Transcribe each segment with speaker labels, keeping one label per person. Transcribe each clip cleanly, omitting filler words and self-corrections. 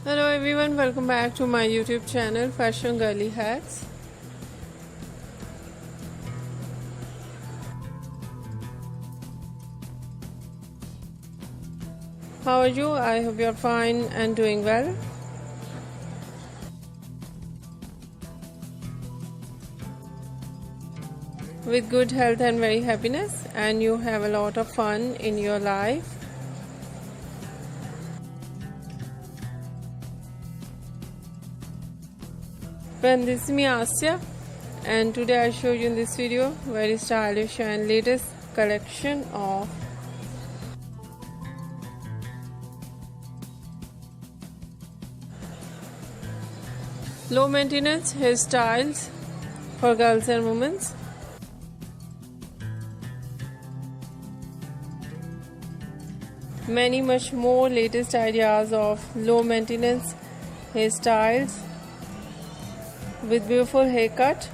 Speaker 1: Hello everyone, welcome back to my YouTube channel Fashion Girly Hacks. How are you? I hope you're fine and doing well. With good health and very happiness, and you have a lot of fun in your life. Friend, this is me Asya, and today I show you in this video very stylish and latest collection of low maintenance hairstyles for girls and women. Many much more latest ideas of low maintenance hairstyles with beautiful haircut.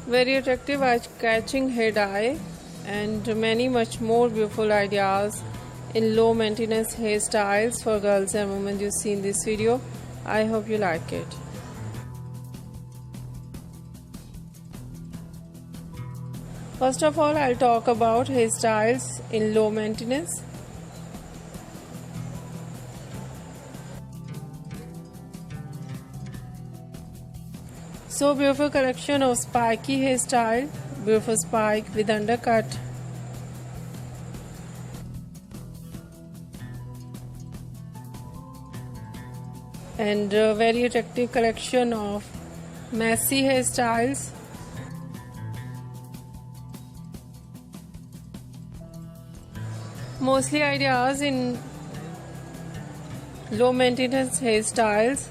Speaker 1: Very attractive eye-catching hair dye and many much more beautiful ideas in low maintenance hairstyles for girls and women you see in this video. I hope you like it. First of all, I'll talk about hairstyles in low maintenance. So beautiful collection of spiky hairstyle, beautiful spike with undercut. And a very attractive collection of messy hairstyles. Mostly ideas in low maintenance hairstyles,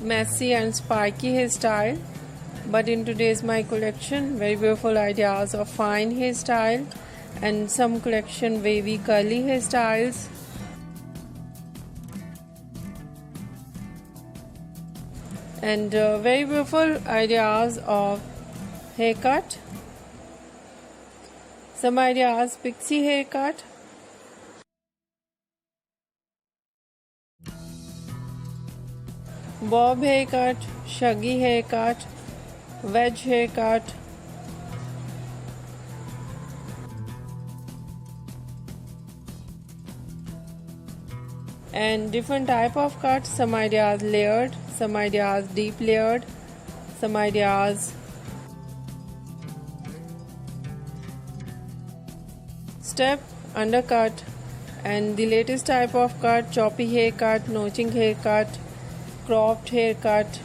Speaker 1: messy and spiky hairstyle. But in today's my collection, very beautiful ideas of fine hairstyle and some collection wavy curly hairstyles. And very beautiful ideas of haircut. Some ideas pixie haircut. Bob haircut, shaggy haircut, wedge haircut, and different type of cuts. Some ideas layered, some ideas deep layered, some ideas step undercut, and the latest type of cut, choppy haircut, notching haircut, cropped haircut,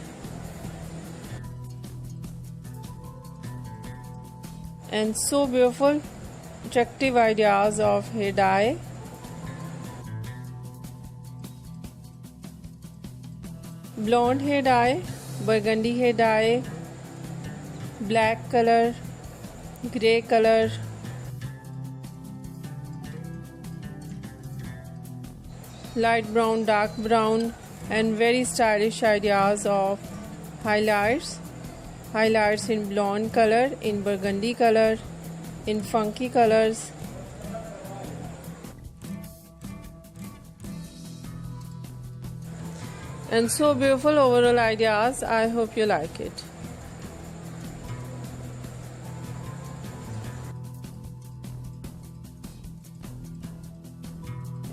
Speaker 1: and so beautiful attractive ideas of hair dye. Blonde hair dye, burgundy hair dye, black color, grey color, light brown, dark brown, and very stylish ideas of highlights. Highlights in blonde color, in burgundy color, in funky colors. And so beautiful overall ideas. I hope you like it.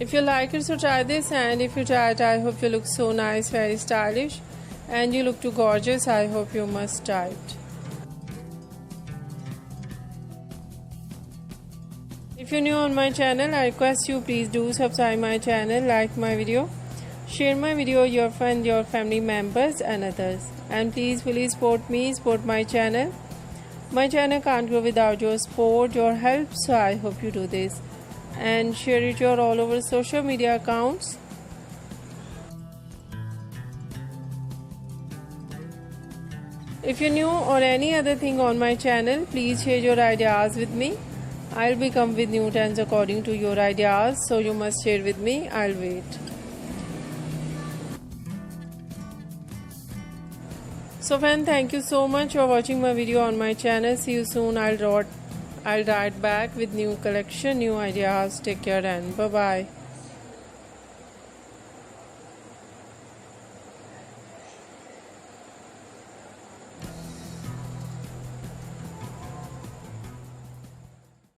Speaker 1: If you like it, so try this, and if you try it, I hope you look so nice, very stylish, and you look too gorgeous. I hope you must try it. If you're new on my channel, I request you please do subscribe my channel, like my video, share my video with your friends, your family members and others, and please support me, support my channel. My channel can't grow without your support, your help, so I hope you do this and share it your all over social media accounts. If you're new or any other thing on my channel, please share your ideas with me. I'll be come with new trends according to your ideas, so you must share with me. I'll wait. So friend, thank you so much for watching my video on my channel. See you soon. I'll write back with new collection, new ideas. Take care and bye bye.